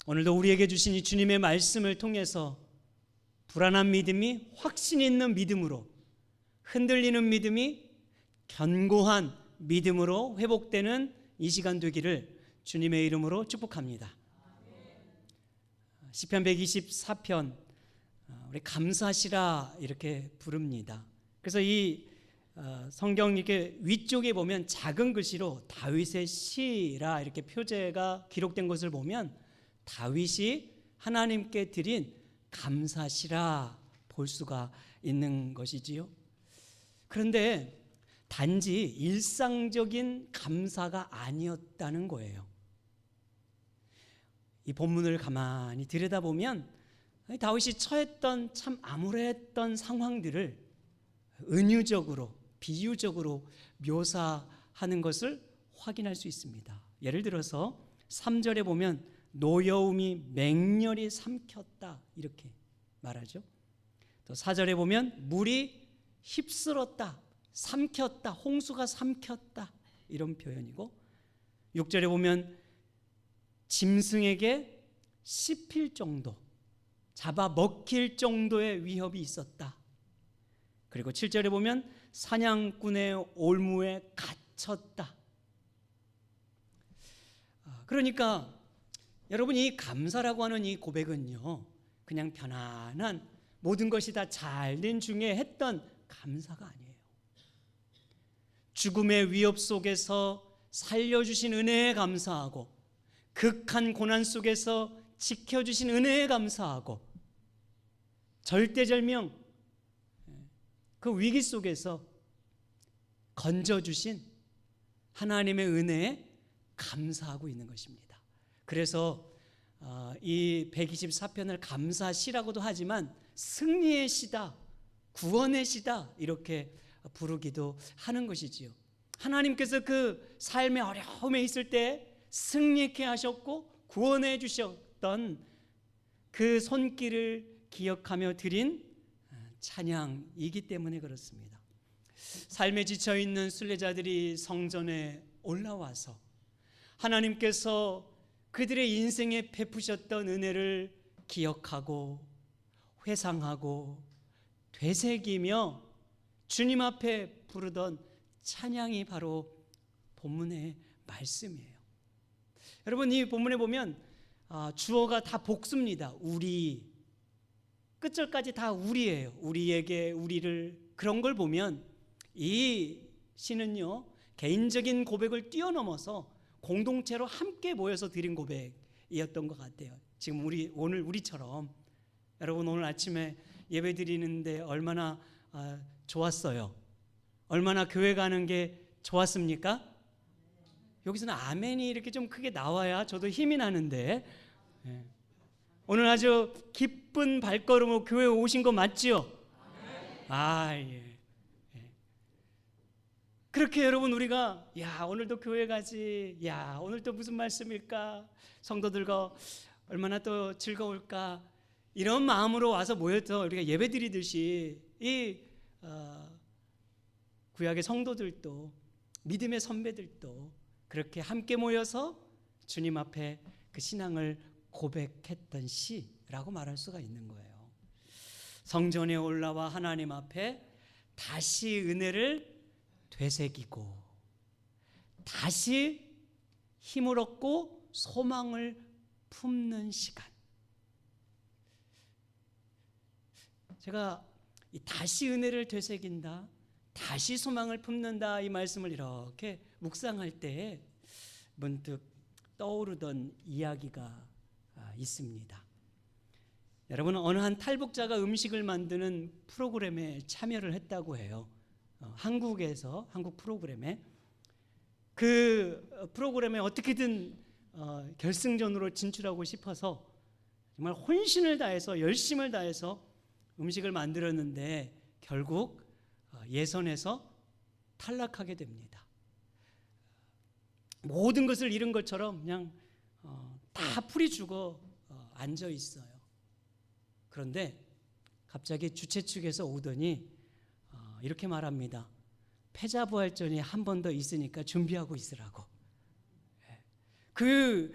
오늘도 우리에게 주신 이 주님의 말씀을 통해서 불안한 믿음이 확신 있는 믿음으로, 흔들리는 믿음이 견고한 믿음으로 회복되는 이 시간 되기를 주님의 이름으로 축복합니다. 시편 124편 우리 감사시라 이렇게 부릅니다. 그래서 이 성경 이렇게 위쪽에 보면 작은 글씨로 다윗의 시라 이렇게 표제가 기록된 것을 보면 다윗이 하나님께 드린 감사시라 볼 수가 있는 것이지요. 그런데 단지 일상적인 감사가 아니었다는 거예요. 이 본문을 가만히 들여다보면 다윗이 처했던 참 암울했던 상황들을 은유적으로, 비유적으로 묘사하는 것을 확인할 수 있습니다. 예를 들어서 3절에 보면 노여움이 맹렬히 삼켰다 이렇게 말하죠. 또 4절에 보면 물이 휩쓸었다, 삼켰다, 홍수가 삼켰다 이런 표현이고, 6절에 보면 짐승에게 씹힐 정도, 잡아먹힐 정도의 위협이 있었다. 그리고 7절에 보면 사냥꾼의 올무에 갇혔다. 그러니까 여러분, 이 감사라고 하는 이 고백은요, 그냥 편안한 모든 것이 다 잘 된 중에 했던 감사가 아니에요. 죽음의 위협 속에서 살려주신 은혜에 감사하고, 극한 고난 속에서 지켜주신 은혜에 감사하고, 절대절명 그 위기 속에서 건져주신 하나님의 은혜에 감사하고 있는 것입니다. 그래서 이 124편을 감사시라고도 하지만 승리의 시다, 구원의 시다 이렇게 부르기도 하는 것이지요. 하나님께서 그 삶의 어려움에 있을 때 승리케 하셨고 구원해 주셨던 그 손길을 기억하며 드린 찬양이기 때문에 그렇습니다. 삶에 지쳐있는 순례자들이 성전에 올라와서 하나님께서 그들의 인생에 베푸셨던 은혜를 기억하고 회상하고 되새기며 주님 앞에 부르던 찬양이 바로 본문의 말씀이에요. 여러분, 이 본문에 보면 주어가 다 복수입니다. 우리, 끝절까지 다 우리예요. 우리에게, 우리를, 그런 걸 보면 이 시는요, 개인적인 고백을 뛰어넘어서 공동체로 함께 모여서 드린 고백이었던 것 같아요. 지금 오늘 우리처럼 여러분 오늘 아침에 예배 드리는데 얼마나 좋았어요. 얼마나 교회 가는 게 좋았습니까? 여기서는 아멘이 이렇게 좀 크게 나와야 저도 힘이 나는데, 오늘 아주 기쁜 발걸음으로 교회에 오신 거 맞지요? 예. 그렇게 여러분 우리가 오늘도 교회 가지, 오늘 또 무슨 말씀일까, 성도들과 얼마나 또 즐거울까, 이런 마음으로 와서 모여서 우리가 예배 드리듯이 이 구약의 성도들도, 믿음의 선배들도 그렇게 함께 모여서 주님 앞에 그 신앙을 고백했던 시라고 말할 수가 있는 거예요. 성전에 올라와 하나님 앞에 다시 은혜를 되새기고 다시 힘을 얻고 소망을 품는 시간. 제가 이 다시 은혜를 되새긴다, 다시 소망을 품는다 이 말씀을 이렇게 묵상할 때 문득 떠오르던 이야기가 있습니다. 여러분은 어느 한 탈북자가 음식을 만드는 프로그램에 참여를 했다고 해요. 한국에서, 한국 프로그램에. 그 프로그램에 어떻게든 결승전으로 진출하고 싶어서 정말 혼신을 다해서, 열심을 다해서 음식을 만들었는데 결국 예선에서 탈락하게 됩니다. 모든 것을 잃은 것처럼 그냥 다 풀이 죽어 앉아 있어요. 그런데 갑자기 주최 측에서 오더니 이렇게 말합니다. 패자부활전이 한 번 더 있으니까 준비하고 있으라고. 그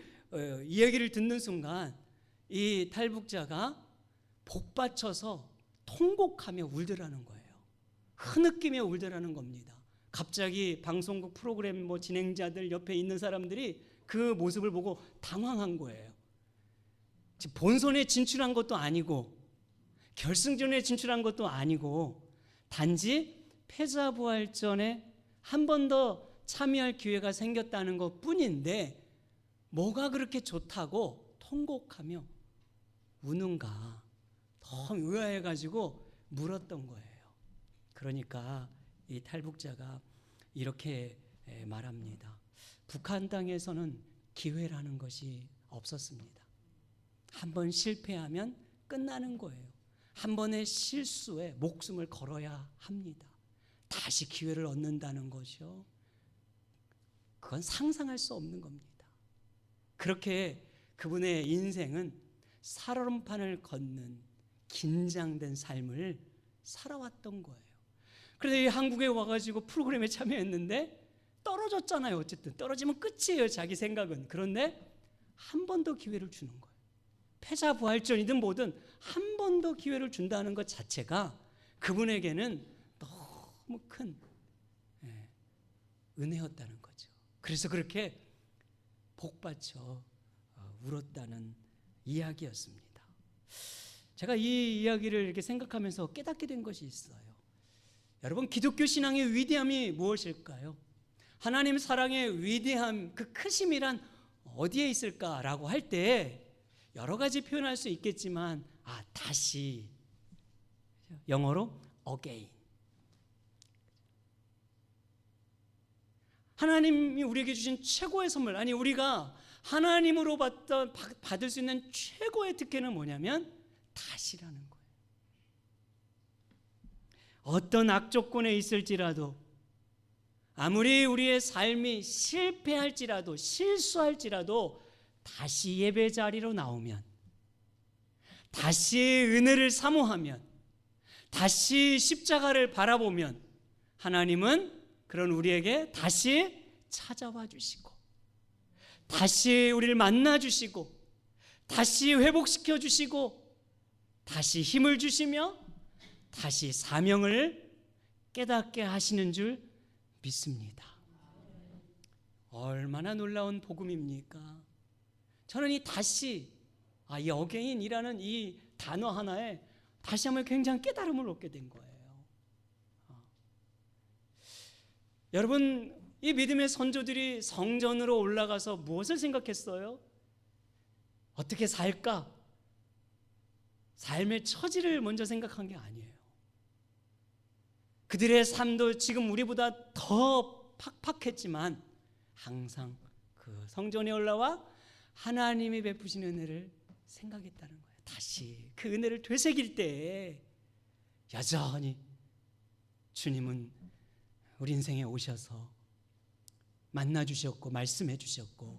이야기를 듣는 순간 이 탈북자가 복받쳐서 통곡하며 울더라는 거예요. 흐느끼며 울더라는 겁니다. 갑자기 방송국 프로그램 진행자들 옆에 있는 사람들이 그 모습을 보고 당황한 거예요. 본선에 진출한 것도 아니고 결승전에 진출한 것도 아니고 단지 패자부활전에 한 번 더 참여할 기회가 생겼다는 것 뿐인데 뭐가 그렇게 좋다고 통곡하며 우는가 너무 의아해가지고 물었던 거예요. 그러니까 이 탈북자가 이렇게 말합니다. 북한 땅에서는 기회라는 것이 없었습니다. 한 번 실패하면 끝나는 거예요. 한 번의 실수에 목숨을 걸어야 합니다. 다시 기회를 얻는다는 것이요, 그건 상상할 수 없는 겁니다. 그렇게 그분의 인생은 살얼음판을 걷는 긴장된 삶을 살아왔던 거예요. 그래서 한국에 와가지고 프로그램에 참여했는데 떨어졌잖아요. 어쨌든 떨어지면 끝이에요, 자기 생각은. 그런데 한 번 더 기회를 주는 거예요. 패자부활전이든 뭐든 한 번 더 기회를 준다는 것 자체가 그분에게는 너무 큰 은혜였다는 거죠. 그래서 그렇게 복받쳐 울었다는 이야기였습니다. 제가 이 이야기를 이렇게 생각하면서 깨닫게 된 것이 있어요. 여러분, 기독교 신앙의 위대함이 무엇일까요? 하나님 사랑의 위대함, 그 크심이란 어디에 있을까라고 할 때 여러 가지 표현할 수 있겠지만 다시, 영어로 again. 하나님이 우리에게 주신 최고의 선물, 아니 우리가 하나님으로 받을 수 있는 최고의 특혜는 뭐냐면 다시라는 거예요. 어떤 악조건에 있을지라도, 아무리 우리의 삶이 실패할지라도 실수할지라도 다시 예배 자리로 나오면, 다시 은혜를 사모하면, 다시 십자가를 바라보면 하나님은 그런 우리에게 다시 찾아와 주시고, 다시 우리를 만나 주시고, 다시 회복시켜 주시고, 다시 힘을 주시며 다시 사명을 깨닫게 하시는 줄 믿습니다. 얼마나 놀라운 복음입니까? 저는 이 다시, 이 어게인이라는 이 단어 하나에 다시 한번 굉장히 깨달음을 얻게 된 거예요. 여러분, 이 믿음의 선조들이 성전으로 올라가서 무엇을 생각했어요? 어떻게 살까? 삶의 처지를 먼저 생각한 게 아니에요. 그들의 삶도 지금 우리보다 더 팍팍했지만 항상 그 성전에 올라와 하나님이 베푸신 은혜를 생각했다는 거예요. 다시 그 은혜를 되새길 때 여전히 주님은 우리 인생에 오셔서 만나 주셨고 말씀해 주셨고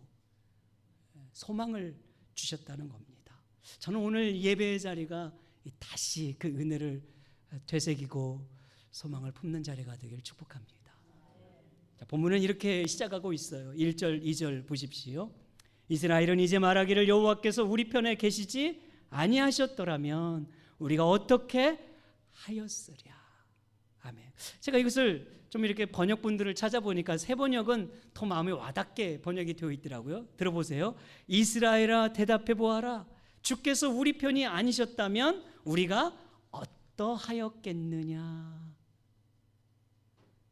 소망을 주셨다는 겁니다. 저는 오늘 예배의 자리가 다시 그 은혜를 되새기고 소망을 품는 자리가 되길 축복합니다. 자, 본문은 이렇게 시작하고 있어요. 1절, 2절 보십시오. 이스라엘은 이제 말하기를 여호와께서 우리 편에 계시지 아니하셨더라면 우리가 어떻게 하였으랴. 아멘. 제가 이것을 좀 이렇게 번역본들을 찾아보니까 새 번역은 더 마음에 와닿게 번역이 되어 있더라고요. 들어보세요. 이스라엘아 대답해 보아라. 주께서 우리 편이 아니셨다면 우리가 어떠하였겠느냐.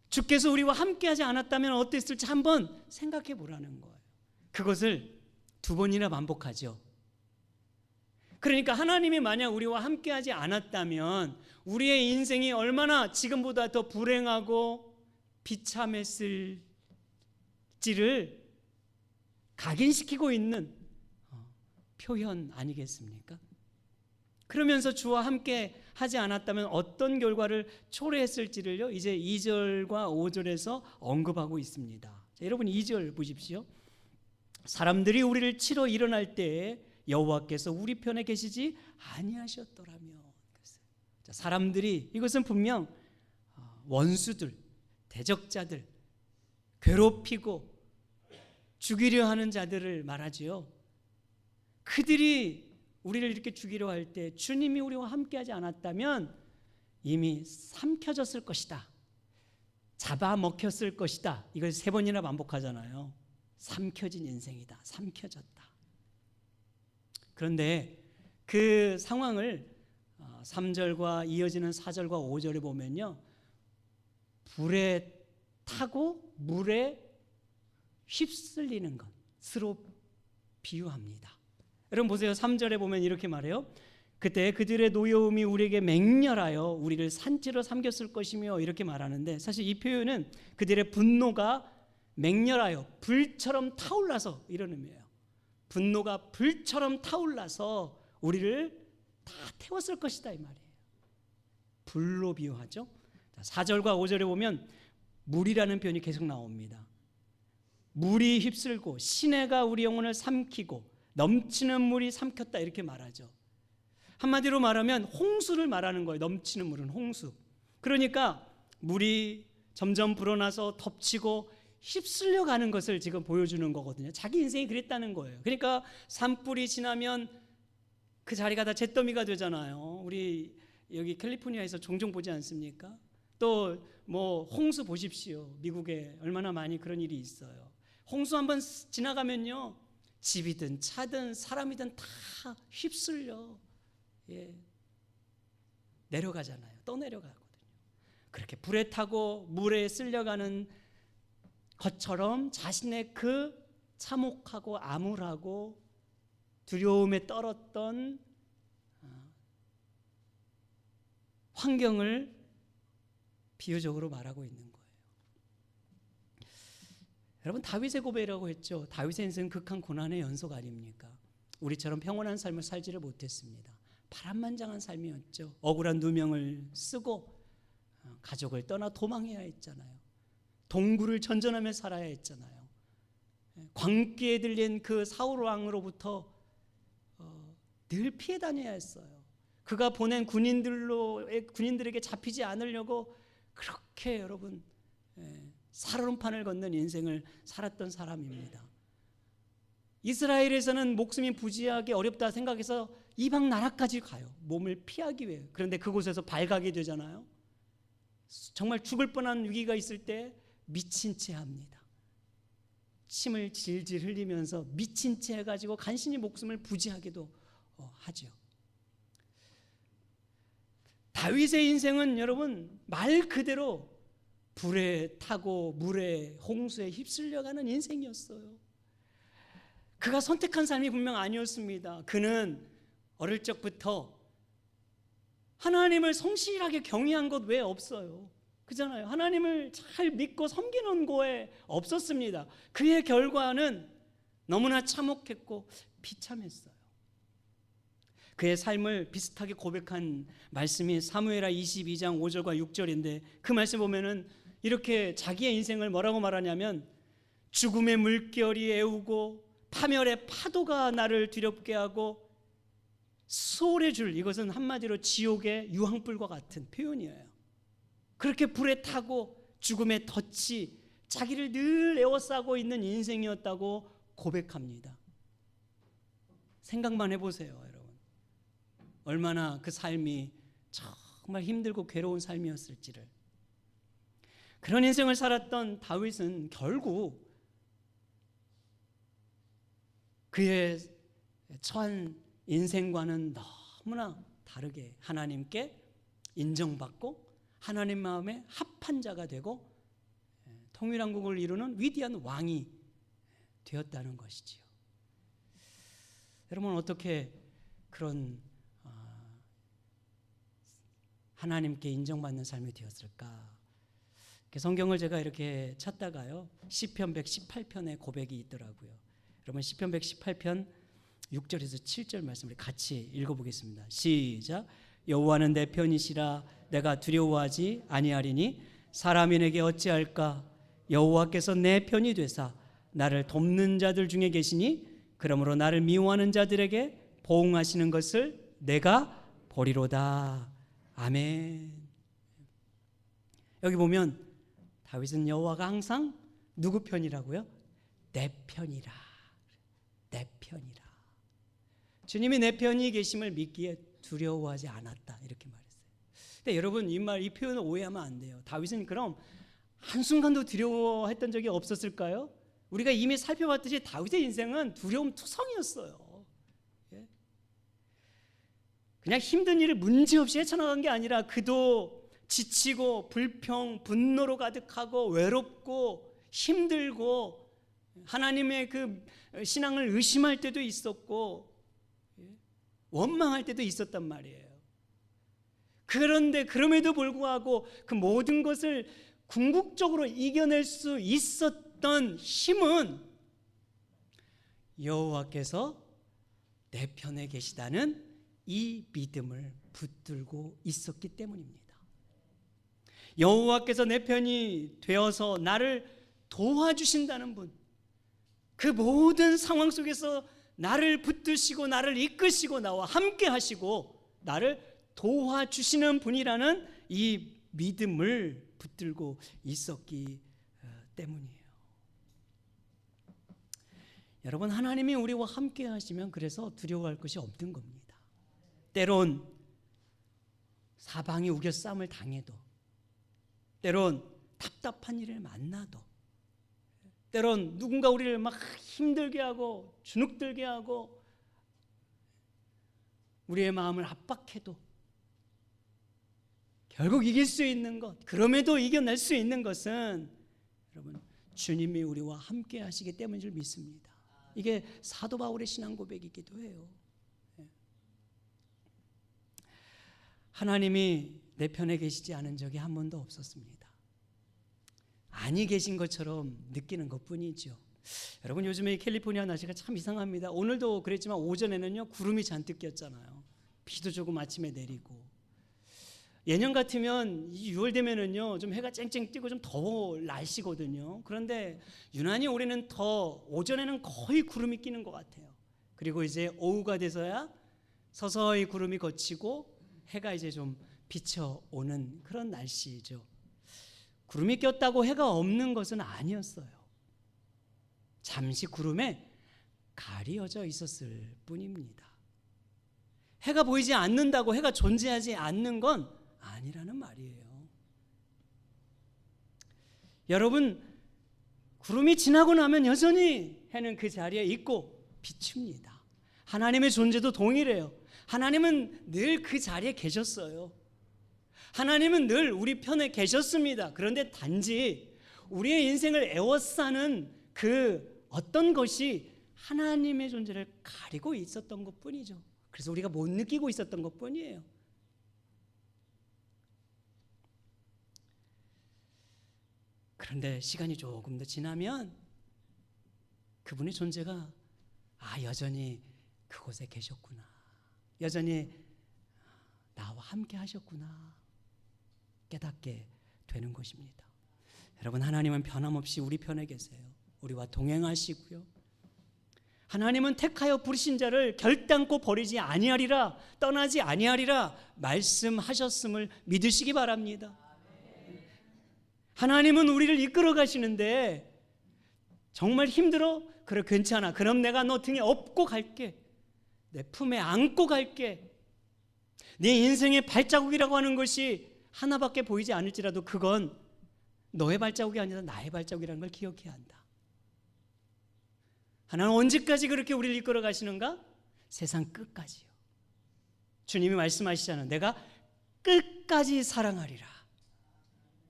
주께서 우리와 함께하지 않았다면 어땠을지 한번 생각해 보라는 거예요. 그것을 두 번이나 반복하죠. 그러니까 하나님이 만약 우리와 함께하지 않았다면 우리의 인생이 얼마나 지금보다 더 불행하고 비참했을지를 각인시키고 있는 표현 아니겠습니까? 그러면서 주와 함께 하지 않았다면 어떤 결과를 초래했을지를요, 이제 2절과 5절에서 언급하고 있습니다. 자, 여러분 2절 보십시오. 사람들이 우리를 치러 일어날 때에 여호와께서 우리 편에 계시지 아니하셨더라면. 자, 사람들이, 이것은 분명 원수들, 대적자들, 괴롭히고 죽이려 하는 자들을 말하지요. 그들이 우리를 이렇게 죽이려 할 때 주님이 우리와 함께하지 않았다면 이미 삼켜졌을 것이다, 잡아먹혔을 것이다. 이걸 3번이나 반복하잖아요. 삼켜진 인생이다, 삼켜졌다. 그런데 그 상황을 3절과 이어지는 4절과 5절에 보면요, 불에 타고 물에 휩쓸리는 것으로 비유합니다. 여러분 보세요. 3절에 보면 이렇게 말해요. 그때 그들의 노여움이 우리에게 맹렬하여 우리를 산채로 삼켰을 것이며, 이렇게 말하는데, 사실 이 표현은 그들의 분노가 맹렬하여 불처럼 타올라서 이런 의미예요. 분노가 불처럼 타올라서 우리를 다 태웠을 것이다, 이 말이에요. 불로 비유하죠. 4절과 5절에 보면 물이라는 표현이 계속 나옵니다. 물이 휩쓸고 시내가 우리 영혼을 삼키고 넘치는 물이 삼켰다, 이렇게 말하죠. 한마디로 말하면 홍수를 말하는 거예요. 넘치는 물은 홍수. 그러니까 물이 점점 불어나서 덮치고 휩쓸려 가는 것을 지금 보여주는 거거든요. 자기 인생이 그랬다는 거예요. 그러니까 산불이 지나면 그 자리가 다 잿더미가 되잖아요. 우리 여기 캘리포니아에서 종종 보지 않습니까? 또 뭐 홍수 보십시오. 미국에 얼마나 많이 그런 일이 있어요. 홍수 한번 지나가면요, 집이든 차든 사람이든 다 휩쓸려 내려가잖아요. 또 내려가거든요. 그렇게 불에 타고 물에 쓸려가는 것처럼 자신의 그 참혹하고 암울하고 두려움에 떨었던 환경을 비유적으로 말하고 있는 거예요. 여러분, 다윗의 고백이라고 했죠. 다윗의 인생은 극한 고난의 연속 아닙니까? 우리처럼 평온한 삶을 살지를 못했습니다. 파란만장한 삶이었죠. 억울한 누명을 쓰고 가족을 떠나 도망해야 했잖아요. 동굴을 전전하며 살아야 했잖아요. 광기에 들린 그 사울 왕으로부터 늘 피해 다녀야 했어요. 그가 보낸 군인들에게 잡히지 않으려고 그렇게 여러분 살얼음판을 걷는 인생을 살았던 사람입니다. 이스라엘에서는 목숨이 부지하게 어렵다 생각해서 이방 나라까지 가요. 몸을 피하기 위해. 그런데 그곳에서 발각이 되잖아요. 정말 죽을 뻔한 위기가 있을 때 미친 채 합니다. 침을 질질 흘리면서 미친 채 해가지고 간신히 목숨을 부지하게도 하죠. 다윗의 인생은 여러분 말 그대로 불에 타고 물에 홍수에 휩쓸려가는 인생이었어요. 그가 선택한 삶이 분명 아니었습니다. 그는 어릴 적부터 하나님을 성실하게 경외한 것 외에 없어요. 그잖아요. 하나님을 잘 믿고 섬기는 거에 없었습니다. 그의 결과는 너무나 참혹했고 비참했어요. 그의 삶을 비슷하게 고백한 말씀이 사무엘하 22장 5절과 6절인데, 그 말씀 보면은 이렇게 자기의 인생을 뭐라고 말하냐면, 죽음의 물결이 애우고 파멸의 파도가 나를 두렵게 하고 수월의 줄, 이것은 한마디로 지옥의 유황불과 같은 표현이에요. 그렇게 불에 타고 죽음의 덫이 자기를 늘 에워싸고 있는 인생이었다고 고백합니다. 생각만 해보세요, 여러분. 얼마나 그 삶이 정말 힘들고 괴로운 삶이었을지를. 그런 인생을 살았던 다윗은 결국 그의 처한 인생과는 너무나 다르게 하나님께 인정받고 하나님 마음에 합한 자가 되고 통일한국을 이루는 위대한 왕이 되었다는 것이지요. 여러분, 어떻게 그런 하나님께 인정받는 삶이 되었을까? 성경을 제가 이렇게 찾다가요, 시편 118편의 고백이 있더라고요. 여러분, 시편 118편 6절에서 7절 말씀을 같이 읽어보겠습니다. 시작. 여호와는 내 편이시라 내가 두려워하지 아니하리니 사람이 내게 어찌할까? 여호와께서 내 편이 되사 나를 돕는 자들 중에 계시니 그러므로 나를 미워하는 자들에게 보응하시는 것을 내가 보리로다. 아멘. 여기 보면 다윗은 여호와가 항상 누구 편이라고요? 내 편이라. 내 편이라. 주님이 내 편이 계심을 믿기에 두려워하지 않았다 이렇게 말했어요. 근데 여러분 이 표현을 오해하면 안 돼요. 다윗은 그럼 한순간도 두려워했던 적이 없었을까요? 우리가 이미 살펴봤듯이 다윗의 인생은 두려움 투성이었어요. 예? 그냥 힘든 일을 문제없이 헤쳐나간 게 아니라 그도 지치고 불평, 분노로 가득하고 외롭고 힘들고 하나님의 그 신앙을 의심할 때도 있었고 원망할 때도 있었단 말이에요. 그런데 그럼에도 불구하고 그 모든 것을 궁극적으로 이겨낼 수 있었던 힘은 여호와께서 내 편에 계시다는 이 믿음을 붙들고 있었기 때문입니다. 여호와께서 내 편이 되어서 나를 도와주신다는 분, 그 모든 상황 속에서 나를 붙드시고 나를 이끄시고 나와 함께 하시고 나를 도와주시는 분이라는 이 믿음을 붙들고 있었기 때문이에요. 여러분, 하나님이 우리와 함께 하시면 그래서 두려워할 것이 없는 겁니다. 때론 사방이 우겨싸움을 당해도, 때론 답답한 일을 만나도, 때론 누군가 우리를 막 힘들게 하고 주눅들게 하고 우리의 마음을 압박해도 결국 이길 수 있는 것, 그럼에도 이겨낼 수 있는 것은 여러분 주님이 우리와 함께 하시기 때문인 줄 믿습니다. 이게 사도 바울의 신앙 고백이기도 해요. 하나님이 내 편에 계시지 않은 적이 한 번도 없었습니다. 아니 계신 것처럼 느끼는 것뿐이죠. 여러분, 요즘에 캘리포니아 날씨가 참 이상합니다. 오늘도 그랬지만 오전에는요 구름이 잔뜩 꼈잖아요. 비도 조금 아침에 내리고. 예년 같으면 6월 되면은요 좀 해가 쨍쨍 뜨고 좀 더울 날씨거든요. 그런데 유난히 올해는 더 오전에는 거의 구름이 끼는 것 같아요. 그리고 이제 오후가 돼서야 서서히 구름이 걷히고 해가 이제 좀 비쳐오는 그런 날씨죠. 구름이 꼈다고 해가 없는 것은 아니었어요. 잠시 구름에 가려져 있었을 뿐입니다. 해가 보이지 않는다고 해가 존재하지 않는 건 아니라는 말이에요. 여러분, 구름이 지나고 나면 여전히 해는 그 자리에 있고 비춥니다. 하나님의 존재도 동일해요. 하나님은 늘 그 자리에 계셨어요. 하나님은 늘 우리 편에 계셨습니다. 그런데 단지 우리의 인생을 에워싸는 그 어떤 것이 하나님의 존재를 가리고 있었던 것뿐이죠. 그래서 우리가 못 느끼고 있었던 것뿐이에요. 그런데 시간이 조금 더 지나면 그분의 존재가 여전히 그곳에 계셨구나, 여전히 나와 함께 하셨구나 깨닫게 되는 것입니다. 여러분, 하나님은 변함없이 우리 편에 계세요. 우리와 동행하시고요. 하나님은 택하여 부르신 자를 결단코 버리지 아니하리라, 떠나지 아니하리라 말씀하셨음을 믿으시기 바랍니다. 하나님은 우리를 이끌어 가시는데 정말 힘들어? 그래, 괜찮아. 그럼 내가 너 등에 업고 갈게. 내 품에 안고 갈게. 네 인생의 발자국이라고 하는 것이 하나밖에 보이지 않을지라도 그건 너의 발자국이 아니라 나의 발자국이라는 걸 기억해야 한다. 하나님은 언제까지 그렇게 우리를 이끌어 가시는가? 세상 끝까지요. 주님이 말씀하시잖아요. 내가 끝까지 사랑하리라.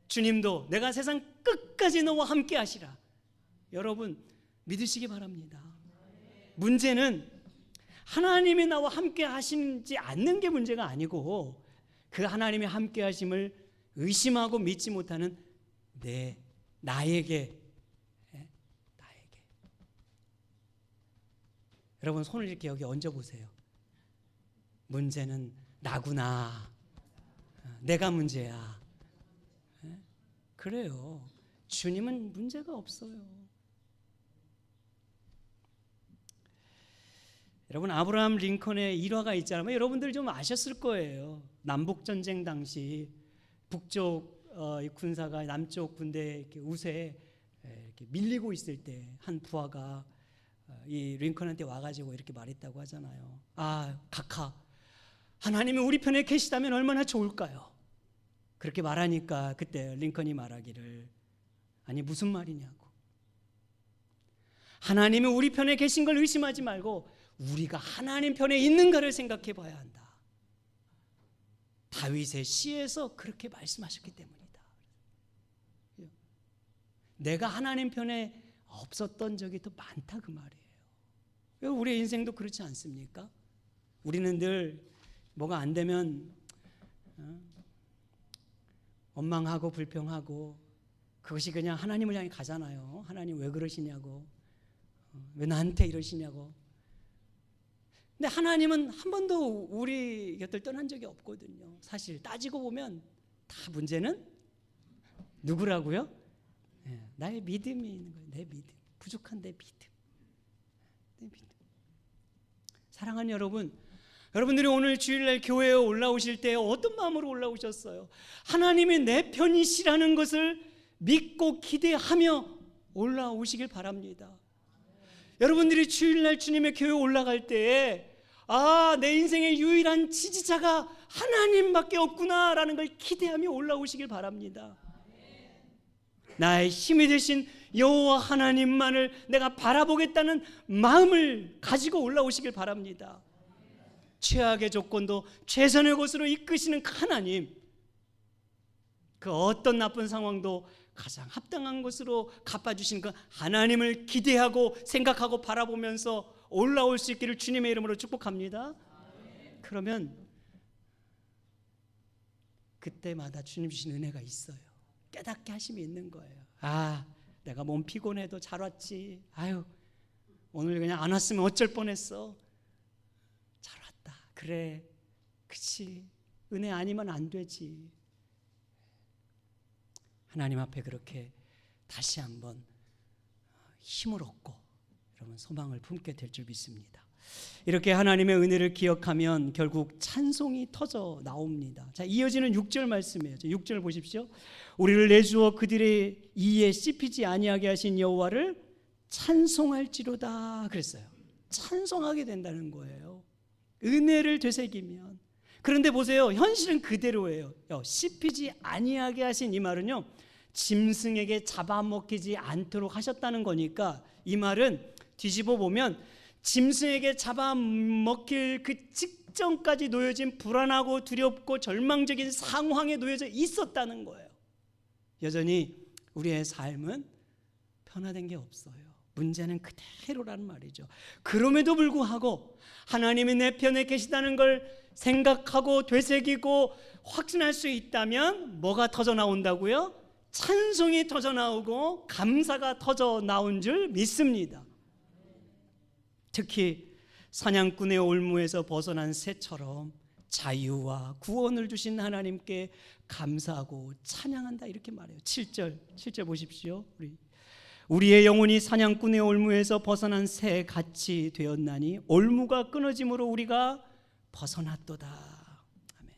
주님도 내가 세상 끝까지 너와 함께 하시라. 여러분, 믿으시기 바랍니다. 문제는 하나님이 나와 함께 하시지 않는 게 문제가 아니고 그 하나님의 함께 하심을 의심하고 믿지 못하는 나에게. 여러분, 손을 이렇게 여기 얹어 보세요. 문제는 나구나. 내가 문제야. 그래요. 주님은 문제가 없어요. 여러분, 아브라함 링컨의 일화가 있잖아요. 여러분들 좀 아셨을 거예요. 남북전쟁 당시 북쪽 군사가 남쪽 군대 이렇게 우세에 이렇게 밀리고 있을 때 한 부하가 이 링컨한테 와가지고 이렇게 말했다고 하잖아요. 각하, 하나님이 우리 편에 계시다면 얼마나 좋을까요? 그렇게 말하니까 그때 링컨이 말하기를, 아니 무슨 말이냐고. 하나님이 우리 편에 계신 걸 의심하지 말고 우리가 하나님 편에 있는가를 생각해 봐야 한다. 다윗의 시에서 그렇게 말씀하셨기 때문이다. 내가 하나님 편에 없었던 적이 더 많다 그 말이에요. 우리의 인생도 그렇지 않습니까? 우리는 늘 뭐가 안 되면 원망하고 불평하고 그것이 그냥 하나님을 향해 가잖아요. 하나님 왜 그러시냐고, 왜 나한테 이러시냐고. 근데 하나님은 한 번도 우리 곁을 떠난 적이 없거든요. 사실 따지고 보면 다 문제는 누구라고요? 나의 믿음이 있는 거예요. 내 믿음, 부족한 내 믿음. 사랑하는 여러분, 여러분들이 오늘 주일날 교회에 올라오실 때 어떤 마음으로 올라오셨어요? 하나님이 내 편이시라는 것을 믿고 기대하며 올라오시길 바랍니다. 여러분들이 주일날 주님의 교회에 올라갈 때에 내 인생의 유일한 지지자가 하나님밖에 없구나라는 걸 기대하며 올라오시길 바랍니다. 나의 힘이 되신 여호와 하나님만을 내가 바라보겠다는 마음을 가지고 올라오시길 바랍니다. 최악의 조건도 최선의 곳으로 이끄시는 하나님, 그 어떤 나쁜 상황도 가장 합당한 것으로 갚아주신 그 하나님을 기대하고 생각하고 바라보면서 올라올 수 있기를 주님의 이름으로 축복합니다. 그러면 그때마다 주님 주신 은혜가 있어요. 깨닫게 하심이 있는 거예요. 내가 몸 피곤해도 잘 왔지. 오늘 그냥 안 왔으면 어쩔 뻔했어. 잘 왔다. 그래, 그치. 은혜 아니면 안 되지. 하나님 앞에 그렇게 다시 한번 힘을 얻고 여러분 소망을 품게 될 줄 믿습니다. 이렇게 하나님의 은혜를 기억하면 결국 찬송이 터져 나옵니다. 자, 이어지는 6절 말씀이에요. 6절 보십시오. 우리를 내주어 그들의 이에 씹히지 아니하게 하신 여호와를 찬송할지로다 그랬어요. 찬송하게 된다는 거예요. 은혜를 되새기면. 그런데 보세요, 현실은 그대로예요. 씹히지 아니하게 하신 이 말은요, 짐승에게 잡아먹히지 않도록 하셨다는 거니까, 이 말은 뒤집어 보면 짐승에게 잡아먹힐 그 직전까지 놓여진 불안하고 두렵고 절망적인 상황에 놓여져 있었다는 거예요. 여전히 우리의 삶은 변화된 게 없어요. 문제는 그대로라는 말이죠. 그럼에도 불구하고 하나님이 내 편에 계시다는 걸 생각하고 되새기고 확신할 수 있다면 뭐가 터져 나온다고요? 찬송이 터져 나오고 감사가 터져 나온 줄 믿습니다. 특히 사냥꾼의 올무에서 벗어난 새처럼 자유와 구원을 주신 하나님께 감사하고 찬양한다 이렇게 말해요. 7절 보십시오. 우리의 영혼이 사냥꾼의 올무에서 벗어난 새 같이 되었나니 올무가 끊어짐으로 우리가 벗어났도다. 아멘.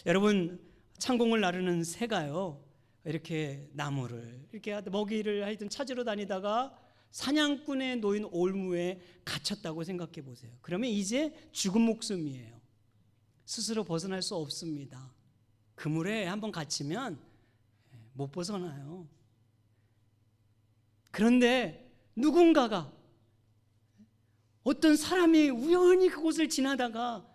여러분, 창공을 나르는 새가요, 이렇게 나무를 이렇게 먹이를 하여튼 찾으러 다니다가 사냥꾼의 놓인 올무에 갇혔다고 생각해 보세요. 그러면 이제 죽은 목숨이에요. 스스로 벗어날 수 없습니다. 그물에 한번 갇히면 못 벗어나요. 그런데 누군가가, 어떤 사람이 우연히 그곳을 지나다가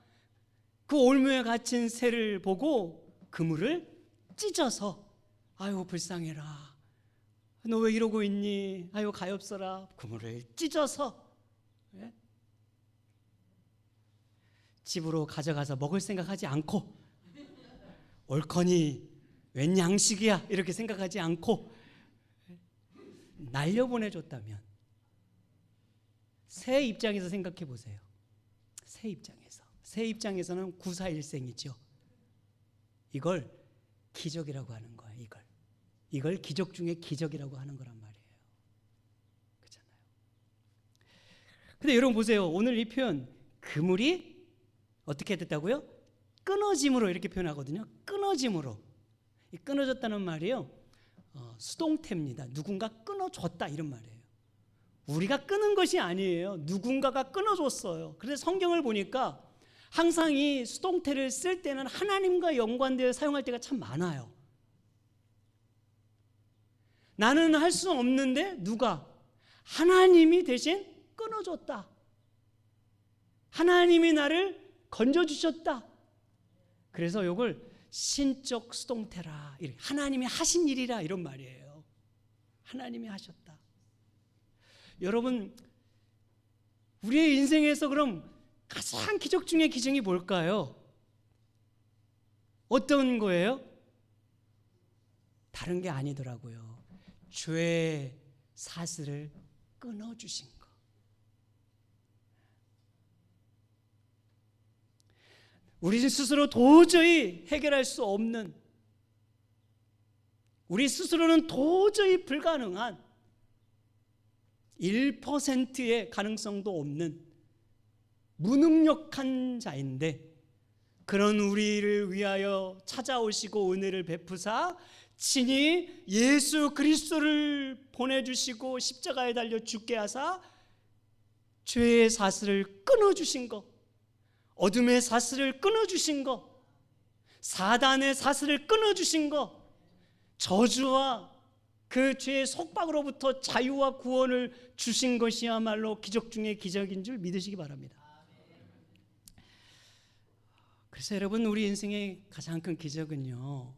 그 올무에 갇힌 새를 보고 그물을 찢어서 아유 불쌍해라, 너 왜 이러고 있니, 아유 가엾어라, 그물을 찢어서 집으로 가져가서 먹을 생각하지 않고, 옳거니 웬 양식이야 이렇게 생각하지 않고 날려보내줬다면, 새 입장에서 생각해 보세요. 새 입장에서는 구사일생이죠. 이걸 기적이라고 하는 거예요. 이걸 기적 중에 기적이라고 하는 거란 말이에요. 그렇잖아요. 근데 여러분 보세요. 오늘 이 표현, 그물이 어떻게 됐다고요? 끊어짐으로 이렇게 표현하거든요. 끊어짐으로. 이 끊어졌다는 말이요, 수동태입니다. 누군가 끊어줬다 이런 말이에요. 우리가 끄는 것이 아니에요. 누군가가 끊어줬어요. 그래서 성경을 보니까 항상 이 수동태를 쓸 때는 하나님과 연관되어 사용할 때가 참 많아요. 나는 할 수 없는데 누가? 하나님이 대신 끊어줬다. 하나님이 나를 건져주셨다. 그래서 이걸 신적 수동태라, 하나님이 하신 일이라 이런 말이에요. 하나님이 하셨다. 여러분, 우리의 인생에서 그럼 가장 기적 중의 기적이 뭘까요? 어떤 거예요? 다른 게 아니더라고요. 죄의 사슬을 끊어주신 거. 우리 스스로 도저히 해결할 수 없는, 우리 스스로는 도저히 불가능한 1%의 가능성도 없는 무능력한 자인데, 그런 우리를 위하여 찾아오시고 은혜를 베푸사 친히 예수 그리스도를 보내주시고 십자가에 달려 죽게 하사 죄의 사슬을 끊어주신 것, 어둠의 사슬을 끊어주신 것, 사단의 사슬을 끊어주신 것, 저주와 그 죄의 속박으로부터 자유와 구원을 주신 것이야말로 기적 중의 기적인 줄 믿으시기 바랍니다. 그래서 여러분, 우리 인생의 가장 큰 기적은요,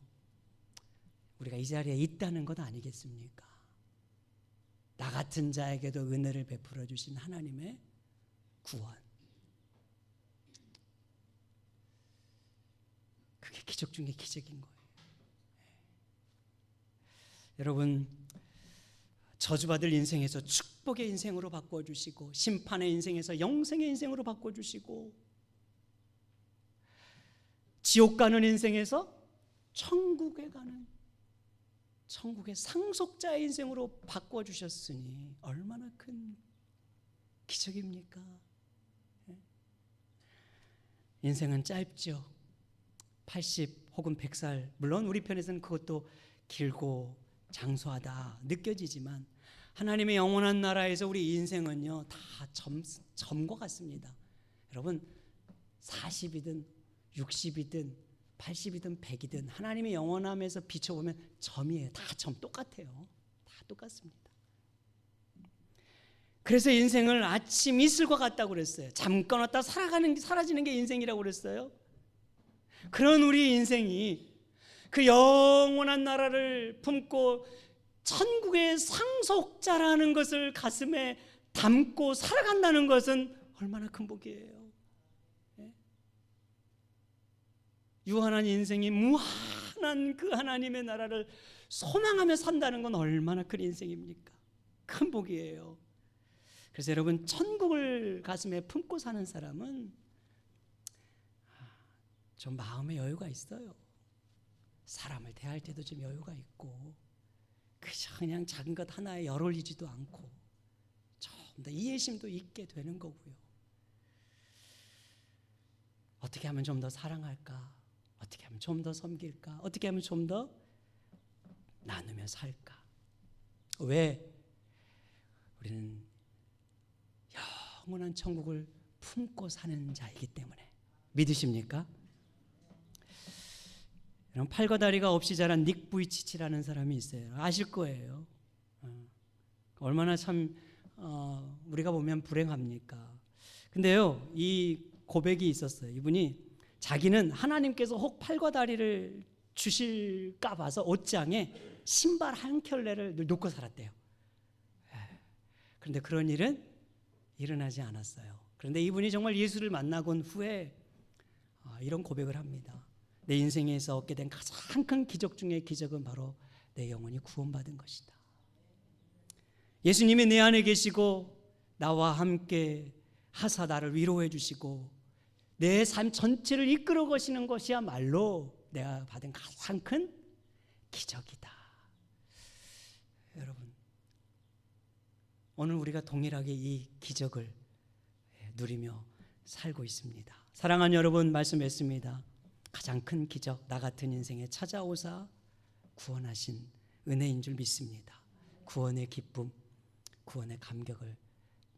우리가 이 자리에 있다는 것 아니겠습니까? 나 같은 자에게도 은혜를 베풀어 주신 하나님의 구원. 그게 기적 중의 기적인 거예요. 여러분, 저주받을 인생에서 축복의 인생으로 바꿔주시고, 심판의 인생에서 영생의 인생으로 바꿔주시고, 지옥 가는 인생에서 천국에 가는, 천국의 상속자의 인생으로 바꿔주셨으니 얼마나 큰 기적입니까? 인생은 짧죠. 80 혹은 100살, 물론 우리 편에서는 그것도 길고 장수하다 느껴지지만, 하나님의 영원한 나라에서 우리 인생은요 다 점과 같습니다. 여러분, 40이든 60이든 80이든 100이든 하나님의 영원함에서 비춰보면 점이에요. 다 점, 똑같아요. 다 똑같습니다. 그래서 인생을 아침 이슬과 같다고 그랬어요. 잠깐 왔다 사라지는 게 인생이라고 그랬어요. 그런 우리 인생이 그 영원한 나라를 품고 천국의 상속자라는 것을 가슴에 담고 살아간다는 것은 얼마나 큰 복이에요. 유한한 인생이 무한한 그 하나님의 나라를 소망하며 산다는 건 얼마나 큰 인생입니까? 큰 복이에요. 그래서 여러분, 천국을 가슴에 품고 사는 사람은 좀 마음의 여유가 있어요. 사람을 대할 때도 좀 여유가 있고, 그냥 작은 것 하나에 열 올리지도 않고 좀 더 이해심도 있게 되는 거고요. 어떻게 하면 좀 더 사랑할까? 어떻게 하면 좀 더 섬길까? 어떻게 하면 좀 더 나누며 살까? 왜? 우리는 영원한 천국을 품고 사는 자이기 때문에. 믿으십니까? 여러분, 팔과 다리가 없이 자란 닉 부이치치라는 사람이 있어요. 아실 거예요. 얼마나 참 우리가 보면 불행합니까? 근데요, 이 고백이 있었어요. 이분이 자기는 하나님께서 혹 팔과 다리를 주실까 봐서 옷장에 신발 한 켤레를 놓고 살았대요. 그런데 그런 일은 일어나지 않았어요. 그런데 이분이 정말 예수를 만나곤 후에 이런 고백을 합니다. 내 인생에서 얻게 된 가장 큰 기적 중의 기적은 바로 내 영혼이 구원받은 것이다. 예수님이 내 안에 계시고 나와 함께 하사 나를 위로해 주시고 내 삶 전체를 이끌어 가시는 것이야말로 내가 받은 가장 큰 기적이다. 여러분, 오늘 우리가 동일하게 이 기적을 누리며 살고 있습니다. 사랑하는 여러분, 말씀했습니다. 가장 큰 기적, 나 같은 인생에 찾아오사 구원하신 은혜인 줄 믿습니다. 구원의 기쁨, 구원의 감격을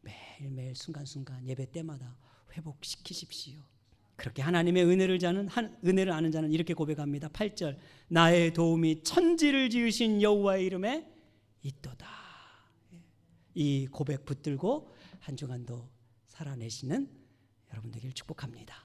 매일매일 순간순간 예배 때마다 회복시키십시오. 그렇게 하나님의 은혜를 아는 자는 이렇게 고백합니다. 8절, 나의 도움이 천지를 지으신 여호와의 이름에 있도다. 이 고백 붙들고 한 주간도 살아내시는 여러분 되기를 축복합니다.